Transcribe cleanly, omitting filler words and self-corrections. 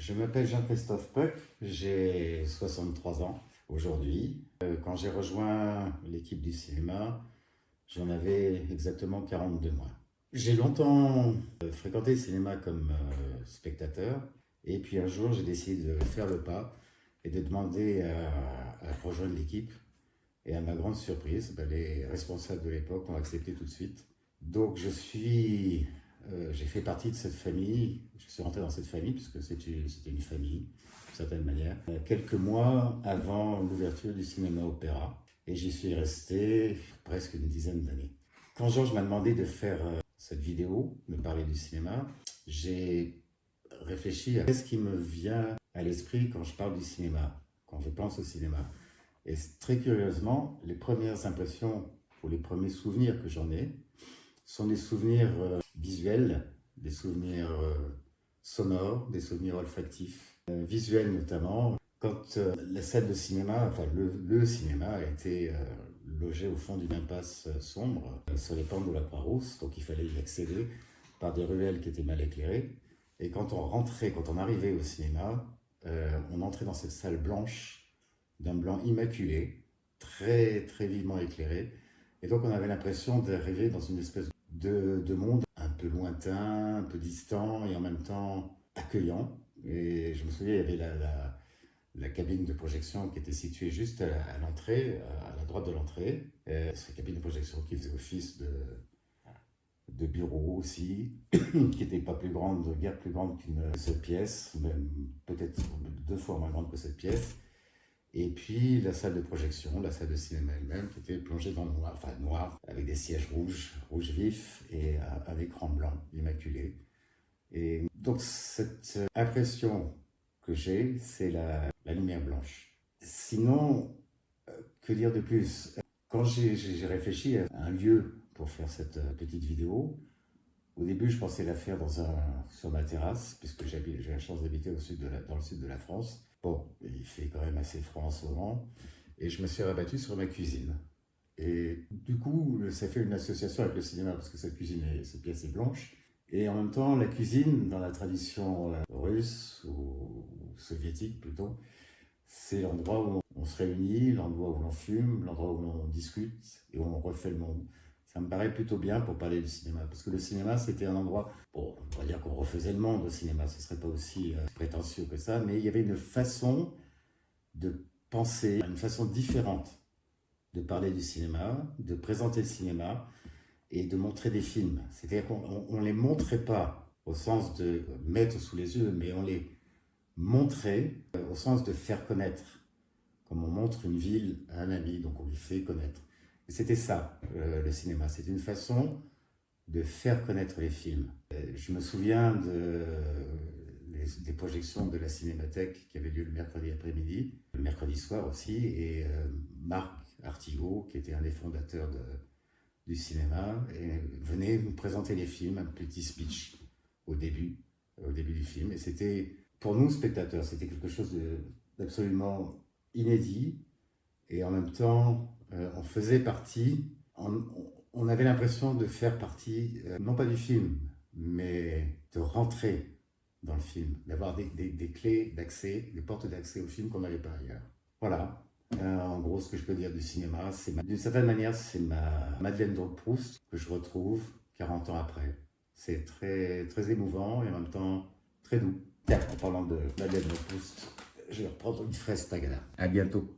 Je m'appelle Jean-Christophe Puck, j'ai 63 ans aujourd'hui. Quand j'ai rejoint l'équipe du cinéma, j'en avais exactement 42 mois. J'ai longtemps fréquenté le cinéma comme spectateur, et puis un jour j'ai décidé de faire le pas et de demander à rejoindre l'équipe. Et à ma grande surprise, les responsables de l'époque ont accepté tout de suite. Donc j'ai fait partie de cette famille, je suis rentré dans cette famille puisque c'était une famille, d'une certaine manière, quelques mois avant l'ouverture du cinéma opéra. Et j'y suis resté presque une dizaine d'années. Quand Georges m'a demandé de faire cette vidéo, de parler du cinéma, j'ai réfléchi à ce qui me vient à l'esprit quand je parle du cinéma, quand je pense au cinéma. Et très curieusement, les premières impressions ou les premiers souvenirs que j'en ai sont des souvenirs visuels, des souvenirs sonores, des souvenirs olfactifs, visuels notamment. Quand la salle de cinéma, enfin le cinéma a été logé au fond d'une impasse sombre sur les pentes de la Croix-Rousse, donc il fallait y accéder par des ruelles qui étaient mal éclairées. Et quand on arrivait au cinéma, on entrait dans cette salle blanche, d'un blanc immaculé, très très vivement éclairé. Et donc on avait l'impression d'arriver dans une espèce de monde un peu lointain, un peu distant et en même temps accueillant. Et je me souviens, il y avait la cabine de projection qui était située juste à l'entrée, à la droite de l'entrée. Cette cabine de projection qui faisait office de bureau aussi, qui n'était pas plus grande, guère plus grande qu'une seule pièce, même peut-être 2 fois moins grande que cette pièce. Et puis la salle de projection, la salle de cinéma elle-même, qui était plongée dans le noir, enfin noir, avec des sièges rouges vifs et un écran blanc, immaculé. Et donc cette impression que j'ai, c'est la lumière blanche. Sinon, que dire de plus? Quand j'ai réfléchi à un lieu pour faire cette petite vidéo, au début je pensais la faire sur ma terrasse, puisque j'ai la chance d'habiter dans le sud de la France. Bon, il fait quand même assez froid en ce moment, et je me suis rabattu sur ma cuisine. Et du coup, ça fait une association avec le cinéma, parce que cette pièce est blanche. Et en même temps, la cuisine, dans la tradition russe, ou soviétique plutôt, c'est l'endroit où on se réunit, l'endroit où l'on fume, l'endroit où l'on discute, et où on refait le monde. Ça me paraît plutôt bien pour parler du cinéma, parce que le cinéma, c'était un endroit, bon, on va dire qu'on refaisait le monde au cinéma, ce ne serait pas aussi prétentieux que ça, mais il y avait une façon de penser, une façon différente de parler du cinéma, de présenter le cinéma et de montrer des films. C'est-à-dire qu'on ne les montrait pas au sens de mettre sous les yeux, mais on les montrait au sens de faire connaître. Comme on montre une ville à un ami, donc on lui fait connaître. Et c'était ça, le cinéma. C'est une façon de faire connaître les films. Je me souviens des projections de la Cinémathèque qui avaient lieu le mercredi après-midi, le mercredi soir aussi, et Marc Artigaud, qui était un des fondateurs du cinéma, venait nous présenter les films, un petit speech au début du film. Et c'était, pour nous, spectateurs, c'était quelque chose d'absolument inédit, et en même temps, on faisait partie, on avait l'impression de faire partie, non pas du film, mais de rentrer dans le film, d'avoir des clés d'accès, des portes d'accès au film qu'on n'avait pas ailleurs. Voilà, en gros, ce que je peux dire du cinéma, d'une certaine manière, c'est ma Madeleine de Proust que je retrouve 40 ans après. C'est très, très émouvant et en même temps très doux. Tiens, en parlant de Madeleine de Proust, je vais reprendre une fraise Tagada. À bientôt.